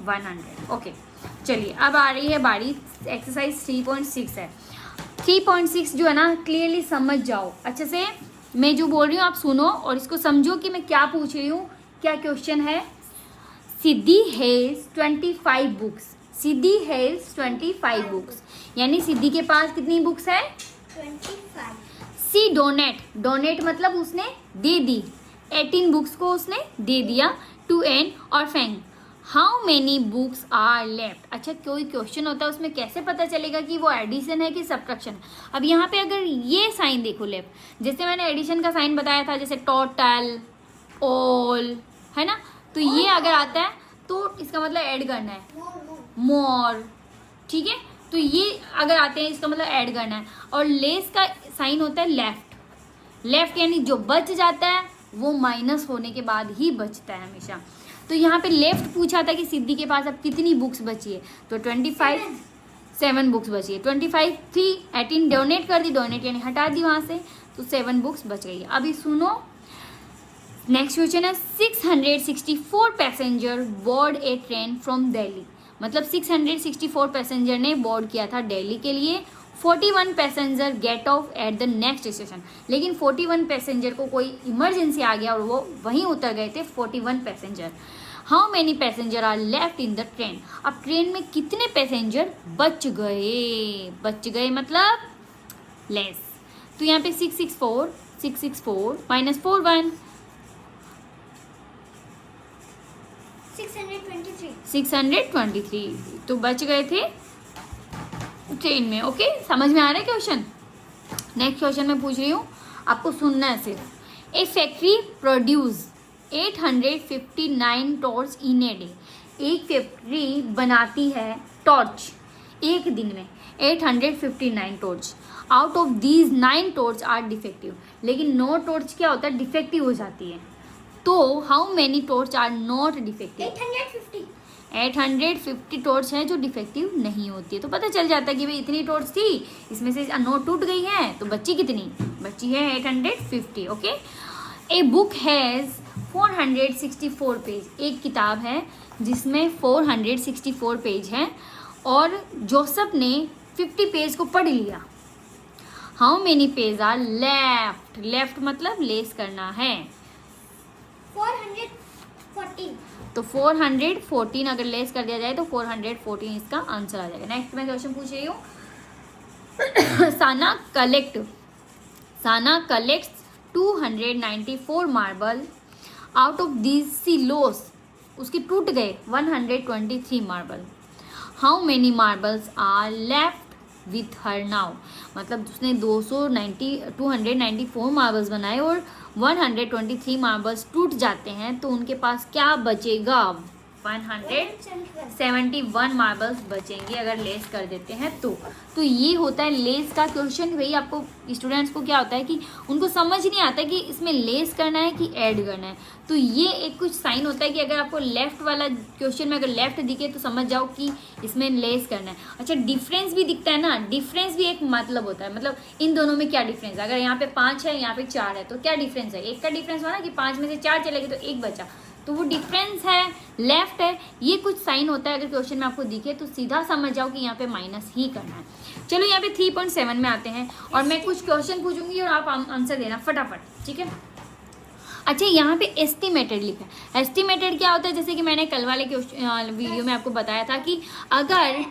100। Okay, चलिए अब आ रही है बारी, एक्सरसाइज 3.6 है। 3.6 जो है ना, क्लियरली समझ जाओ अच्छे से, मैं जो बोल रही हूँ आप सुनो और इसको समझो कि मैं क्या पूछ रही हूँ, क्या क्वेश्चन है। Siddhi has 25 books, Siddhi has 25 books, यानी सिद्धि के पास कितनी बुक्स है? 25। सी डोनेट, डोनेट मतलब उसने दे दी, 18 बुक्स को उसने दे दिया टू एन और Fang. How many books are left. अच्छा, कोई क्वेश्चन होता है उसमें कैसे पता चलेगा कि वो एडिशन है कि सब्ट्रैक्शन। अब यहाँ पे अगर ये साइन देखो लेफ्ट, जैसे मैंने एडिशन का साइन बताया था, जैसे टोटल, ऑल, है ना, तो ये अगर आता है तो इसका मतलब ऐड करना है, मोर, ठीक है, तो ये अगर आते हैं इसका मतलब ऐड करना है। और लेस का साइन होता है लेफ्ट, लेफ्ट यानी जो बच जाता है वो माइनस होने के बाद ही बचता है हमेशा। तो यहाँ पे लेफ्ट पूछा था कि सिद्धि के पास अब कितनी बुक्स बची है, तो 25, 7 बुक्स बची है। 25 थी, 18 डोनेट कर दी, डोनेट यानी हटा दी वहाँ से, तो 7 बुक्स बच गई है। अभी सुनो नेक्स्ट क्वेश्चन है, 664 passenger board A train from Delhi. मतलब 664 पैसेंजर ने बोर्ड किया था दिल्ली के लिए। 41 passenger get off at the next station, लेकिन 41 पैसेंजर को कोई इमरजेंसी आ गया और वो वहीं उतर गए थे 41 passenger. How many passenger are left in the train. अब ट्रेन में कितने पैसेंजर बच गए, बच गए मतलब लेस, तो यहाँ पे 664 माइनस 41 623, तो बच गए थे ट्रेन में। ओके, समझ में आ रहा है क्वेश्चन। नेक्स्ट क्वेश्चन मैं पूछ रही हूँ, आपको सुनना है सिर्फ। A factory produce 859 torch in a day. एक फैक्ट्री बनाती है टॉर्च एक दिन में 859 torch. Out of these 9 torch are defective, लेकिन 9 टॉर्च क्या होता है, डिफेक्टिव हो जाती है। तो how many torch are not defective. 850 torch है जो डिफेक्टिव नहीं होती है। तो पता चल जाता है कि भाई इतनी टॉर्च थी, इसमें से 9 टूट गई है, तो बच्ची कितनी, बच्ची है 850। Okay, a book has 464 page. एक किताब है जिसमें 464 पेज हैं और जोसेफ ने 50 पेज को पढ़ लिया। How many page are left, left मतलब लेस करना है, 414। तो 414 अगर लेस कर दिया जाए तो 414 इसका आंसर आ जाएगा। नेक्स्ट मैं क्वेश्चन पूछ रही हूँ। Sana collects 294 marble, out of this she lost, उसके टूट गए 123 marble. How many marbles are left with her now. मतलब उसने 294 मार्बल्स बनाए और 123 मार्बल्स टूट जाते हैं, तो उनके पास क्या बचेगा, 171 मार्बल्स बचेंगे अगर लेस कर देते हैं तो ये होता है लेस का क्वेश्चन। भाई आपको स्टूडेंट्स को क्या होता है कि उनको समझ नहीं आता कि इसमें लेस करना है कि ऐड करना है, तो ये एक कुछ साइन होता है कि अगर आपको लेफ्ट वाला क्वेश्चन में अगर लेफ्ट दिखे तो समझ जाओ कि इसमें लेस करना है। अच्छा, डिफरेंस भी दिखता है ना, डिफरेंस भी एक मतलब होता है, मतलब इन दोनों में क्या डिफरेंस है। अगर यहाँ पे 5 है, यहाँ पे 4 है, तो क्या डिफरेंस है, एक का डिफरेंस हुआ ना कि 5 में से 4 चले गए तो 1 बचा, तो वो डिफरेंस है, लेफ्ट है। ये कुछ साइन होता है, अगर क्वेश्चन में आपको दिखे तो सीधा समझ जाओ कि यहाँ पे माइनस ही करना है। चलो यहाँ पे 3.7 में आते हैं और मैं कुछ क्वेश्चन पूछूंगी और आप आंसर देना फटाफट, ठीक है। अच्छा, यहाँ पे एस्टिमेटेड लिखा है। एस्टिमेटेड क्या होता है, जैसे कि मैंने कल वाले वीडियो में आपको बताया था कि अगर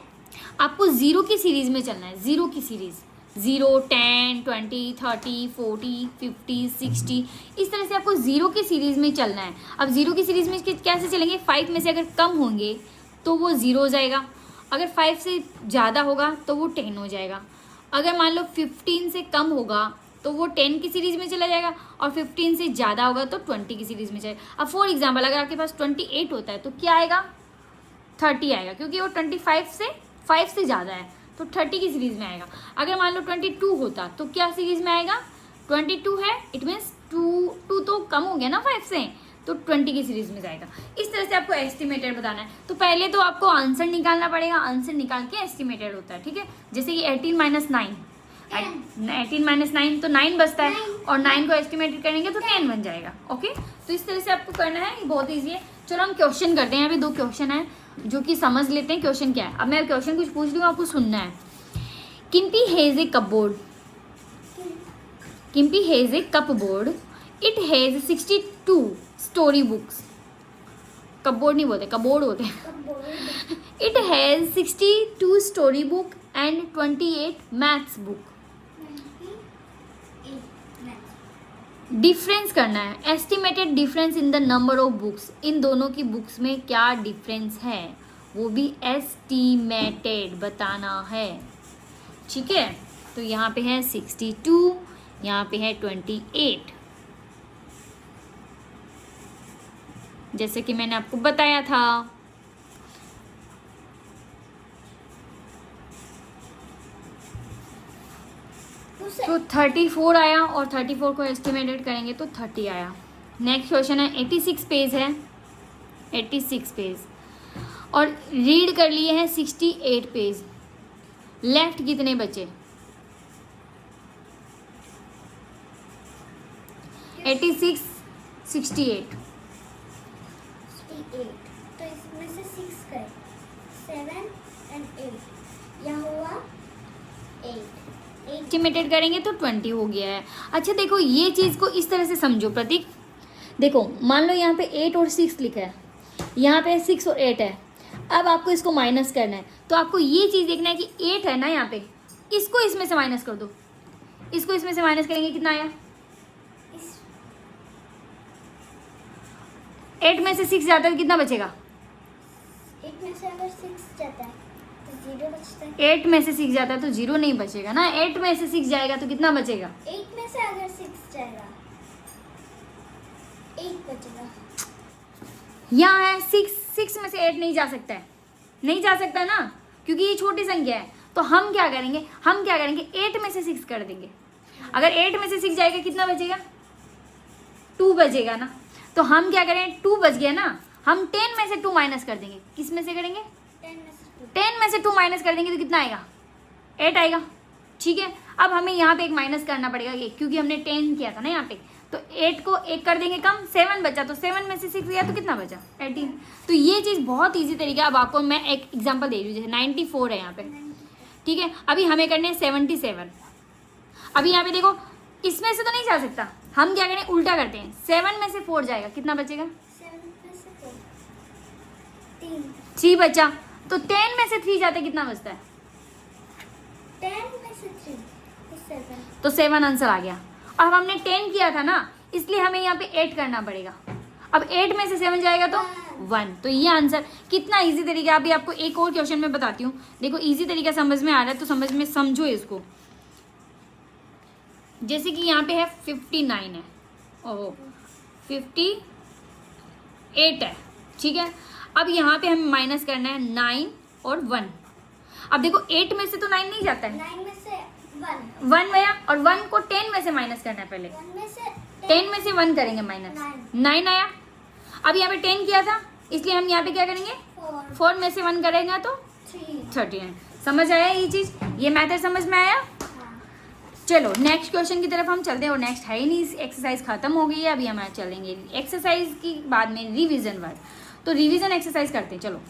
आपको 0 की सीरीज में चलना है, 0 की सीरीज, 0, 10, 20, 30, 40, 50, 60, इस तरह से आपको 0 की सीरीज़ में चलना है। अब 0 की सीरीज़ में कैसे चलेंगे, 5 में से अगर कम होंगे तो वो 0 हो जाएगा, अगर 5 से ज़्यादा होगा तो वो 10 हो जाएगा, अगर मान लो 15 से कम होगा तो वो 10 की सीरीज़ में चला जाएगा, और 15 से ज़्यादा होगा तो 20 की सीरीज़ में जाएगा। अब फॉर एग्जाम्पल अगर आपके पास 28 होता है तो क्या आएगा, 30 आएगा, क्योंकि वो 25 से 5 से ज़्यादा है तो 30 की सीरीज़ में आएगा। अगर मान लो 22 होता तो क्या सीरीज़ में आएगा, 22 है, इट मीन्स 2 तो कम हो गया ना 5 से, तो 20 की सीरीज़ में जाएगा। इस तरह से आपको एस्टिमेटेड बताना है। तो पहले तो आपको आंसर निकालना पड़ेगा, आंसर निकाल के एस्टिमेटेड होता है, ठीक है। जैसे कि 18 - 9, 18 - 9 तो 9 बचता है, और 9 को एस्टिमेटेड करेंगे तो 10 बन जाएगा। ओके, तो इस तरह से आपको करना है, ये बहुत ईजी है। चलो हम क्वेश्चन करते हैं, अभी 2 क्वेश्चन है, जो कि समझ लेते हैं क्वेश्चन क्या है। अब मैं क्वेश्चन कुछ पूछ रही हूँ, आपको सुनना है। Kimpy has a cupboard, Kimpy has a cupboard, it has 62 story books. Cupboard नहीं बोलते, कपबोर्ड होते हैं। Cupboard it has 62 story book and 28 maths book. 28 maths. Difference करना है, estimated difference in the number of books. इन दोनों की books में क्या डिफरेंस है, वो भी एस्टिमेटेड बताना है। ठीक है, तो यहाँ पे है 62, यहाँ पे है 28, जैसे कि मैंने आपको बताया था। तो 34 आया और 34 को एस्टिमेटेड करेंगे तो 30 आया। नेक्स्ट क्वेश्चन है 86 पेज है, 86 पेज, और रीड कर लिए हैं 68 पेज। लेफ्ट कितने बचे? 86, 68। 68, तो इसमें से 6 करें, 7 and 8, यहाँ हुआ 8। एस्टिमेटेड करेंगे तो 20 हो गया है। अच्छा देखो, ये चीज़ को इस तरह से समझो प्रतीक। देखो मान लो यहाँ पे 8 और 6 लिखा है, यहाँ पे 6 और 8 है। अब आपको इसको माइनस करना है, तो आपको ये चीज़ देखना है कि 8 है ना यहाँ पे, इसको इसमें से माइनस कर दो। इसको इसमें से माइनस करेंगे, कितना आया? 8 में से 6 जाता है तो कितना बचेगा? 8 में से अगर 6 जाता है तो 0 बचता है। 8 में से 6 जाता है तो 0 नहीं बचेगा ना। 8 में से 6 जाएगा तो कितना बचेगा? 8 में से अगर 6 जाएगा 8 बचेगा। यहाँ है 6 में से 8 नहीं जा सकता है, नहीं जा सकता ना, क्योंकि ये छोटी संख्या है। तो हम क्या करेंगे, 8 में से 6 कर देंगे। अगर 8 में से 6 जाएगा कितना बचेगा? 2 बचेगा ना। तो हम क्या करें, 2 बच गया ना, हम 10 में से 2 माइनस कर देंगे। किस में से करेंगे? 10 में से 2 माइनस कर देंगे तो कितना आएगा? 8 आएगा। ठीक है, अब हमें यहाँ पे एक माइनस करना पड़ेगा ये, क्योंकि हमने 10 किया था ना यहाँ पे। तो 8 को 1 कर देंगे कम, 7 बचा, तो 7 में से 6 गया तो कितना बचा? 18। तो ये चीज़ बहुत ईजी तरीका। अब आपको मैं एक एग्जाम्पल दे रही हूँ, जैसे 94 है यहाँ पे। ठीक है, अभी हमें करने हैं 77। अभी यहाँ पे देखो, इसमें से तो नहीं जा सकता, हम क्या करें, उल्टा करते हैं। 7 में से 4 जाएगा, कितना बचेगा? 7 में से 4, 3। 3 बचा। तो 10 में से 3 जाते कितना बचता है? 10 में से 3 तो 7। तो 7 आंसर आ गया। अब हमने 10 किया था ना, इसलिए हमें यहाँ पे 8 करना पड़ेगा। अब 8 में से 7 जाएगा तो 1। तो ये आंसर, कितना इजी तरीका। अभी आपको एक और क्वेश्चन में बताती हूँ। देखो इजी तरीका समझ में आ रहा है तो समझो इसको। जैसे कि यहाँ पे है 59 है, ओह 58 है। ठीक है, अब यहाँ पे हमें माइनस करना है 9 और 1। अब देखो 8 में से तो 9 नहीं जाता है, 9 में से 1 गया, और 1 को 10 में से माइनस करना है। पहले 1 में से 10 में से 1 करेंगे माइनस, 9 आया। अब यहाँ पे 10 किया था, इसलिए हम यहाँ पे क्या करेंगे, 4 में से 1 करेंगे तो 39। समझ आया ये चीज़, ये मैथड समझ में आया? चलो नेक्स्ट क्वेश्चन की तरफ हम चलते हैं। और नेक्स्ट है ही नहीं, एक्सरसाइज खत्म हो गई है। अभी हम चलेंगे एक्सरसाइज की बाद में रिवीजन वर्ड। तो रिवीजन एक्सरसाइज करते हैं, चलो।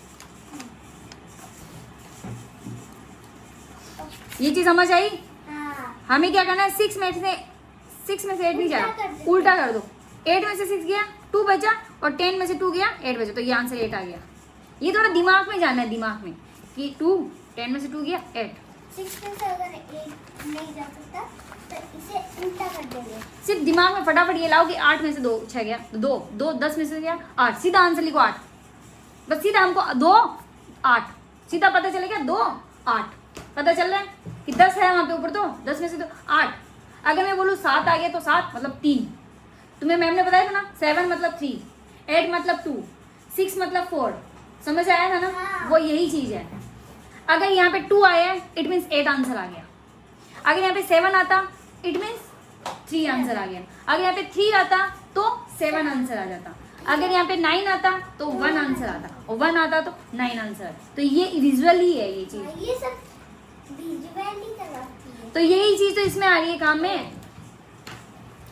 ये चीज़ समझ आई? हमें क्या करना है, 6 में से 8 नहीं जाएगा, उल्टा कर दो। 8 में से 6 गया, 2 बचा, और 10 में से 2 गया, 8 बचा। तो ये आंसर 8 आ गया। ये थोड़ा दिमाग में जाना है, दिमाग में, कि 2, 10 में से 2 गया, 8। 6 में से अगर 8 नहीं जा सकता तो इसे उल्टा कर देंगे। सिर्फ दिमाग में फटाफट ये लाओ कि 8 में से 2 6 गया, तो 2 10 में से गया 8, सीधा आंसर लिखो 8। बस सीधा हमको 2 8 सीधा पता चलेगा, 2 8 पता चल रहा है कि 10 है वहाँ पे ऊपर, तो 10 में से तो 8। अगर मैं बोलूँ 7 आ गया तो 7 मतलब 3। तुम्हें मैम ने बताया था ना, 7 मतलब 3, 8 मतलब 2, 6 मतलब 4। समझ आया था ना? वो यही चीज़ है। अगर यहाँ पे 2 आया है, इट मीन्स 8 आंसर आ गया। अगर यहाँ पे 7 आता, इट मीन्स 3 आंसर आ गया। अगर यहाँ पे 3 आता तो 7 आंसर आ जाता। अगर यहाँ पे 9 आता तो 1 आंसर आता, और 1 आता तो 9 आंसर। तो ये विजुअली है ये चीज़, ये सब विजुअली करवाती है। तो यही चीज़ तो इसमें आ रही है काम में।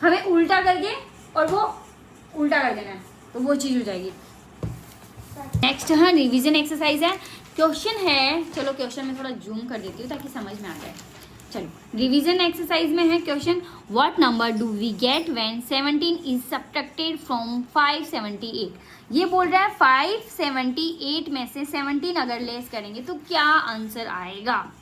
हमें उल्टा करके और वो उल्टा कर देना है, तो वो चीज़ हो जाएगी। नेक्स्ट हाँ रिवीजन एक्सरसाइज है, क्वेश्चन है, चलो क्वेश्चन में थोड़ा जूम कर देती हूँ ताकि समझ में आ जाए। चलो रिवीजन एक्सरसाइज में है question, what number do we get when 17 is subtracted from 578। ये बोल रहा है 578 में से 17 अगर लेस करेंगे तो क्या आंसर आएगा।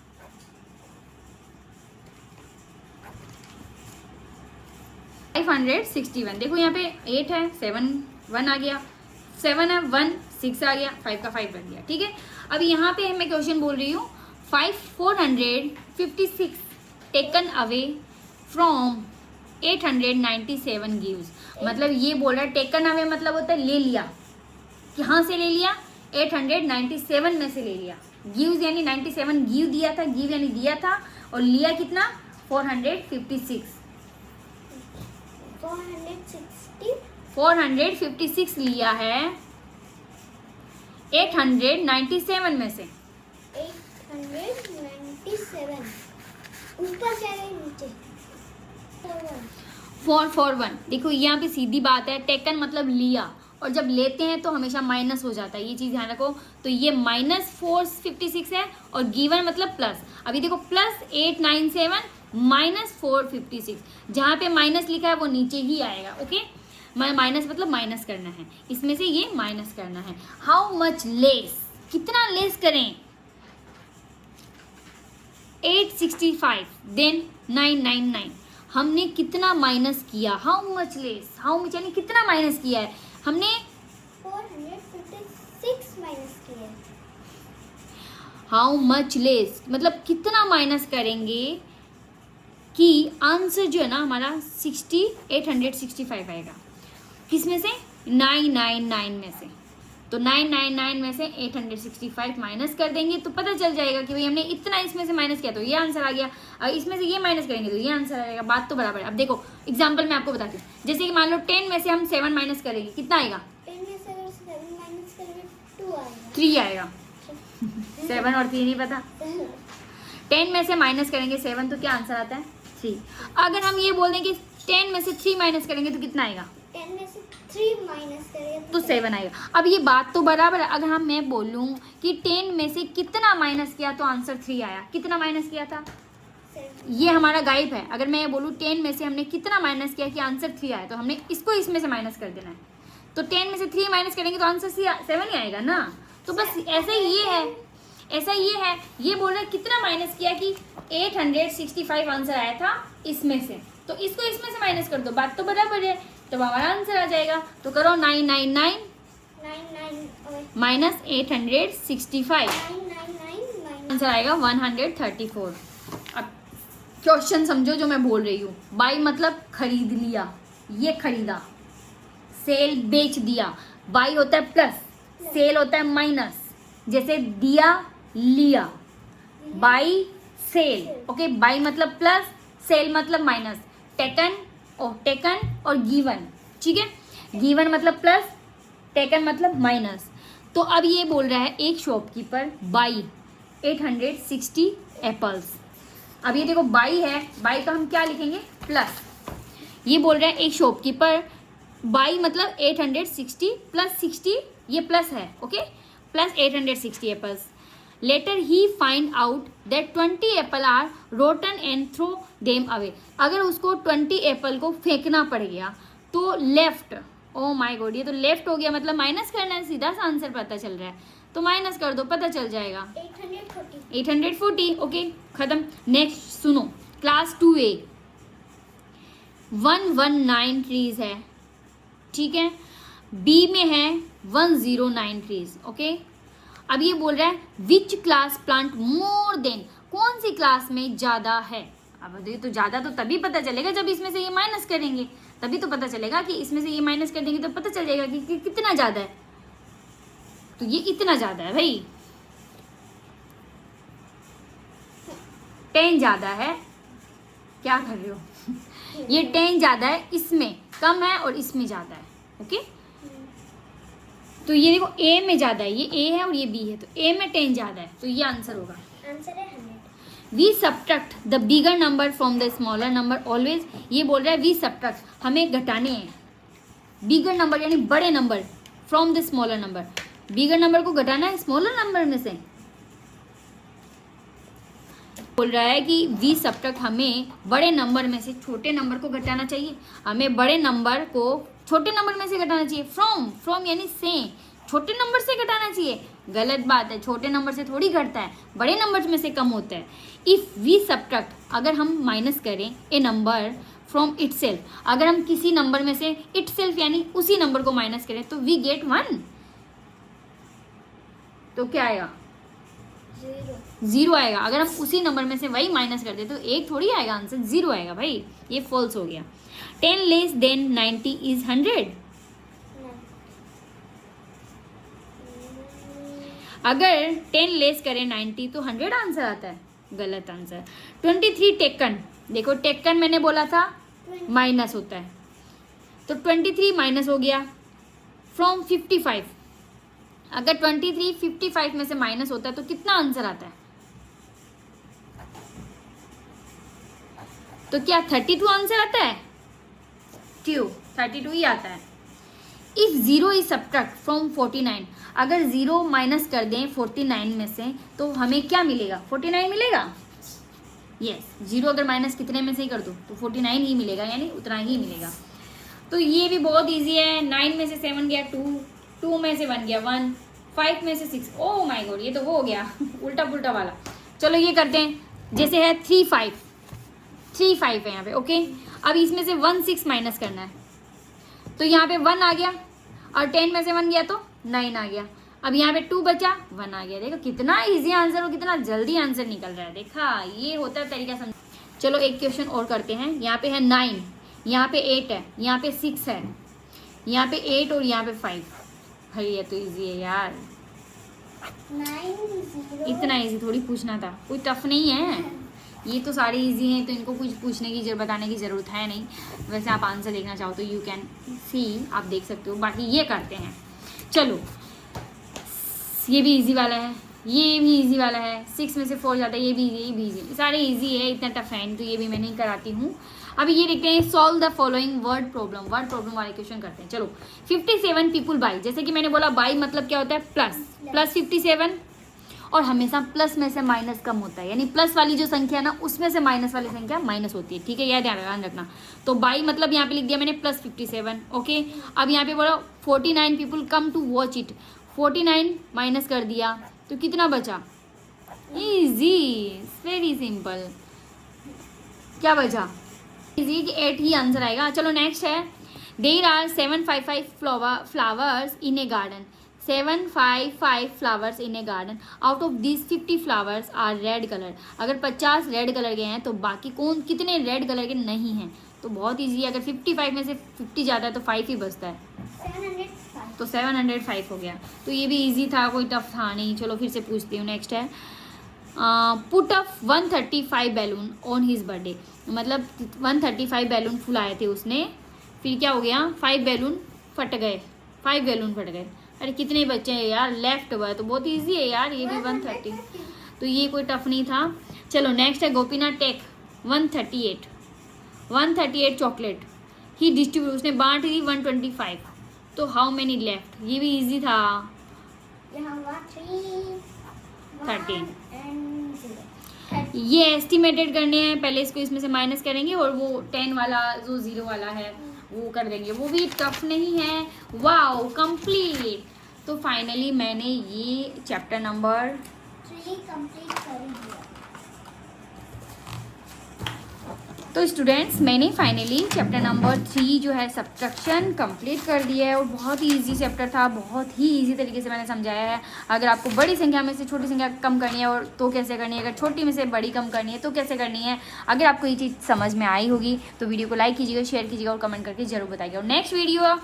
फाइव 561, देखो यहाँ पे 8 है, 7 1 आ गया, 7 है 1 6 आ गया, 5 का 5 बन गया, ठीक है। अब यहाँ पे मैं क्वेश्चन बोल रही हूँ 456 टेकन अवे फ्रॉम 897 गिव्स, मतलब ये बोल रहा है टेकन अवे मतलब होता है ले लिया, कहाँ से ले लिया, 897 में से ले लिया, गिव्स यानी 97 गिव दिया था, गिव यानी दिया था, और लिया कितना 456 456 लिया है 897 में से। 897 ऊपर जाएगा नीचे 441, देखो यहाँ पे सीधी बात है, टेकन मतलब लिया, और जब लेते हैं तो हमेशा माइनस हो जाता है, ये चीज़ ध्यान रखो। तो ये -456 है और गिवन मतलब प्लस, अभी देखो +897 -456, जहाँ पे माइनस लिखा है वो नीचे ही आएगा, ओके। माइनस मतलब माइनस करना है, इसमें से ये माइनस करना है। हाउ मच लेस, कितना लेस करें, 865 देन 999, हमने कितना माइनस किया, how much less, how much यानी कितना माइनस किया है हमने, 456 माइनस किया। हाउ मच लेस मतलब कितना माइनस करेंगे कि आंसर जो है ना हमारा 865 आएगा, किसमें से 999 में से। तो 999 में से 865 माइनस कर देंगे तो पता चल जाएगा कि भाई हमने इतना इसमें से माइनस किया तो ये आंसर आ गया, और इसमें से ये माइनस करेंगे तो ये आंसर आएगा, बात तो बराबर है। अब देखो एग्जांपल मैं आपको बताती हूँ, जैसे कि मान लो 10 में से हम 7 माइनस करेंगे, कितना आएगा, 10 में से अगर 7 माइनस करेंगे 2 आएगा, 3 आएगा 7 और 3 नहीं पता। 10 में से माइनस करेंगे 7 तो क्या आंसर आता है 3। अगर हम ये बोल दें कि 10 में से 3 माइनस करेंगे तो कितना आएगा, 10 में से 3 माइनस करेंगे तो 7 आएगा। अब ये बात तो बराबर है, अगर हम मैं बोलूँ कि 10 में से कितना माइनस किया तो आंसर 3 आया, कितना माइनस किया था, 7। ये हमारा गाइड है। अगर मैं ये बोलूँ 10 में से हमने कितना माइनस किया कि आंसर 3 आया, तो हमने इसको इसमें से माइनस कर देना है, तो 10 में से 3 माइनस करेंगे तो आंसर 7 ही आएगा ना। तो बस ऐसा ही ये है, ऐसा ये है, ये बोल रहा है कितना माइनस किया कि 865 आंसर आया था इसमें से, तो इसको इसमें से माइनस कर दो, बात तो बराबर है, तो हमारा आंसर आ जाएगा। तो करो 999 माइनस 865, आंसर आएगा 134। अब क्वेश्चन समझो जो मैं बोल रही हूँ, बाई मतलब खरीद लिया, ये खरीदा, सेल बेच दिया, बाई होता है प्लस, सेल होता है माइनस, जैसे दिया लिया, बाई सेल, ओके। बाई मतलब प्लस, सेल मतलब माइनस, टेकन और गिवन, ठीक है। गिवन मतलब प्लस, टेकन मतलब माइनस। तो अब ये बोल रहा है एक शॉपकीपर बाई 860 एप्पल्स। अब ये देखो बाई है, बाई का हम क्या लिखेंगे प्लस, ये बोल रहा है एक शॉपकीपर बाई मतलब 860 प्लस 60, ये प्लस है, ओके, प्लस 860 एप्पल्स। लेटर ही find out that 20 apple are rotten and throw them away. अगर उसको 20 एप्पल को फेंकना पड़ गया तो लेफ्ट, ओ माय गॉड, ये तो लेफ्ट हो गया, मतलब माइनस करना है, सीधा सा आंसर पता चल रहा है, तो माइनस कर दो, पता चल जाएगा 840, ओके, खत्म। नेक्स्ट सुनो, क्लास 2A 119 ट्रीज है, ठीक है, बी में है 109 ट्रीज, ओके। अब ये बोल रहा है which class plant more than, कौन सी क्लास में ज़्यादा है। अब ये तो ज़्यादा तो तभी पता चलेगा जब इसमें से ये माइनस करेंगे, तभी तो पता चलेगा कि इसमें से ये माइनस कर देंगे तो पता चल जाएगा कि कितना ज़्यादा है। तो ये इतना ज़्यादा है भाई, 10 ज़्यादा है, क्या कर रहे हो ये 10 ज़्यादा है, इसमें कम है और इसमें ज़्यादा है, ओके। तो ये देखो ए में ज़्यादा है, ये ए है और ये बी है, तो ए में 10 ज़्यादा है, तो ये आंसर होगा। आंसर है 100। We subtract the bigger number from the smaller number always. ये बोल रहा है वी सब्ट्रैक्ट, हमें घटाने हैं बिगर नंबर यानी बड़े number from the smaller number. Bigger number को घटाना है स्मॉलर नंबर में से। बोल रहा है कि वी सब्ट्रैक्ट हमें बड़े नंबर में से छोटे नंबर को घटाना चाहिए, हमें बड़े नंबर को छोटे नंबर में से घटाना चाहिए। फ्रॉम यानी से, छोटे नंबर से घटाना चाहिए। गलत बात है, छोटे नंबर से थोड़ी घटता है, बड़े नंबर में से कम होता है। इफ वी सब्ट्रैक्ट, अगर हम माइनस करें ए नंबर फ्रॉम इटसेल्फ, अगर हम किसी नंबर में से इटसेल्फ यानी उसी नंबर को माइनस करें तो वी गेट 1। तो क्या आएगा? 0 आएगा। अगर हम उसी नंबर में से वही माइनस कर दे तो 1 थोड़ी आएगा, आंसर 0 आएगा भाई। ये फॉल्स हो गया। 10 लेस देन 90 इज 100। अगर 10 लेस करें 90 तो 100 आंसर आता है, गलत आंसर। 23 टेकन, देखो टेकन मैंने बोला था माइनस होता है, तो 23 माइनस हो गया फ्रॉम 55। अगर 23 55 में से माइनस होता है तो कितना आंसर आता है? तो क्या 32 आंसर आता है? क्यों 32 ही आता है। इफ 0 इज सब्ट्रैक्ट फ्रॉम 49, अगर 0 माइनस कर दें 49 में से तो हमें क्या मिलेगा? 49 मिलेगा। यस, 0 अगर माइनस कितने में से ही कर दो तो 49 ही मिलेगा, यानी उतना ही मिलेगा। तो ये भी बहुत इजी है। 9 में से 7 गया 2, 2 में से 1 गया 1, 5 में से 6। ओह माय गॉड, ये तो वो हो गया उल्टा पुल्टा वाला। चलो ये करते हैं, जैसे है 3 5 है यहाँ पे। ओके, अब इसमें से 1 6 माइनस करना है, तो यहाँ पे 1 आ गया और 10 में से 1 गया तो 9 आ गया। अब यहाँ पे 2 बचा, 1 आ गया। देखो कितना इजी आंसर और कितना जल्दी आंसर निकल रहा है। देखा, ये होता है तरीका समझ। चलो एक क्वेश्चन और करते हैं। यहाँ पे है 9, यहाँ पे 8 है, यहाँ पे 6 है, यहाँ पे 8 और यहाँ पे 5। भाई ये तो इजी है यार, 9 इतना इजी थोड़ी पूछना था, कोई टफ नहीं है। ये तो सारे इजी हैं, तो इनको कुछ पूछने की बताने की ज़रूरत है नहीं। वैसे आप आंसर देखना चाहो तो यू कैन सी, आप देख सकते हो। बाकी ये करते हैं। चलो ये भी इजी वाला है, ये भी इजी वाला है। 6 में से 4 जाता है, ये भी इजी। सारे इजी है, इतना टफ है नहीं, तो ये भी मैं नहीं कराती हूँ। अभी ये देखते हैं, solve the following word problem वाले क्वेश्चन करते हैं। चलो 57 पीपुल बाई, जैसे कि मैंने बोला बाई मतलब क्या होता है? प्लस 57, और हमेशा प्लस में से माइनस कम होता है, यानी प्लस वाली जो संख्या है ना उसमें से माइनस वाली संख्या माइनस होती है। ठीक है, यह ध्यान रखना। तो बाई मतलब यहाँ पे लिख दिया मैंने प्लस 57। ओके, अब यहाँ पे बोला 49 people come to watch it, 49 minus कर दिया तो कितना बचा? Easy, very simple. क्या बचा? इजी कि 8 ही आंसर आएगा। चलो नेक्स्ट है, there are 755 flowers in a garden. 755 flowers in a garden, out of this 50 flowers are red colour. अगर 50 रेड कलर के हैं तो बाकी कितने रेड कलर के नहीं हैं? तो बहुत ईजी है, अगर 55 में से 50 जाता है तो 5 ही बचता है, 705। तो 705 हो गया। तो ये भी इजी था, कोई टफ था नहीं। चलो फिर से पूछती हूँ। नेक्स्ट है, put up 135 balloon on his birthday, मतलब 135 बैलून फुलाए थे उसने, फिर क्या हो गया? 5 बैलून फट गए, 5 बैलून फट गए। अरे कितने बच्चे हैं यार, लेफ्ट हुआ है, तो बहुत इजी है यार, ये भी 130, तो ये कोई टफ नहीं था। चलो नेक्स्ट है, गोपीनाथ टेक 138 चॉकलेट ही डिस्ट्रीब्यूट, उसने बांट दी 125, तो हाउ मेनी लेफ्ट? ये भी इजी था, यहाँ हुआ 3 13। 1 0। ये एस्टिमेटेड करने हैं, पहले इसको इसमें से माइनस करेंगे और वो 10 वाला जो 0 वाला है वो कर देंगे, वो भी टफ नहीं है। Wow, complete. तो फाइनली मैंने ये चैप्टर नंबर 3 कंप्लीट कर दिया। तो स्टूडेंट्स, मैंने फाइनली चैप्टर नंबर 3 जो है सब्ट्रैक्शन कंप्लीट कर दिया है, और बहुत ही इजी चैप्टर था, बहुत ही इजी तरीके से मैंने समझाया है। अगर आपको बड़ी संख्या में से छोटी संख्या कम करनी है और तो कैसे करनी है, अगर छोटी में से बड़ी कम करनी है तो कैसे करनी है, अगर आपको ये चीज़ समझ में आई होगी तो वीडियो को लाइक कीजिएगा, शेयर कीजिएगा और कमेंट करके जरूर बताइएगा। और नेक्स्ट वीडियो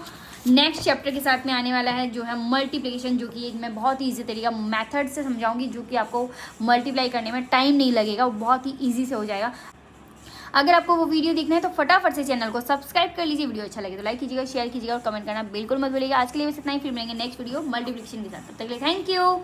नेक्स्ट चैप्टर के साथ में आने वाला है जो है मल्टीप्लिकेशन, जो कि मैं बहुत ही ईजी तरीका मेथड से समझाऊंगी, जो कि आपको मल्टीप्लाई करने में टाइम नहीं लगेगा, वो बहुत ही ईजी से हो जाएगा। अगर आपको वो वीडियो देखना है तो फटाफट से चैनल को सब्सक्राइब कर लीजिए। वीडियो अच्छा लगे तो लाइक कीजिएगा, शेयर कीजिएगा और कमेंट करना बिल्कुल मत भूलिएगा। आज के लिए बस इतना ही, फिर मिलेंगे नेक्स्ट वीडियो मल्टीप्लिकेशन के साथ। तब तक के लिए थैंक यू।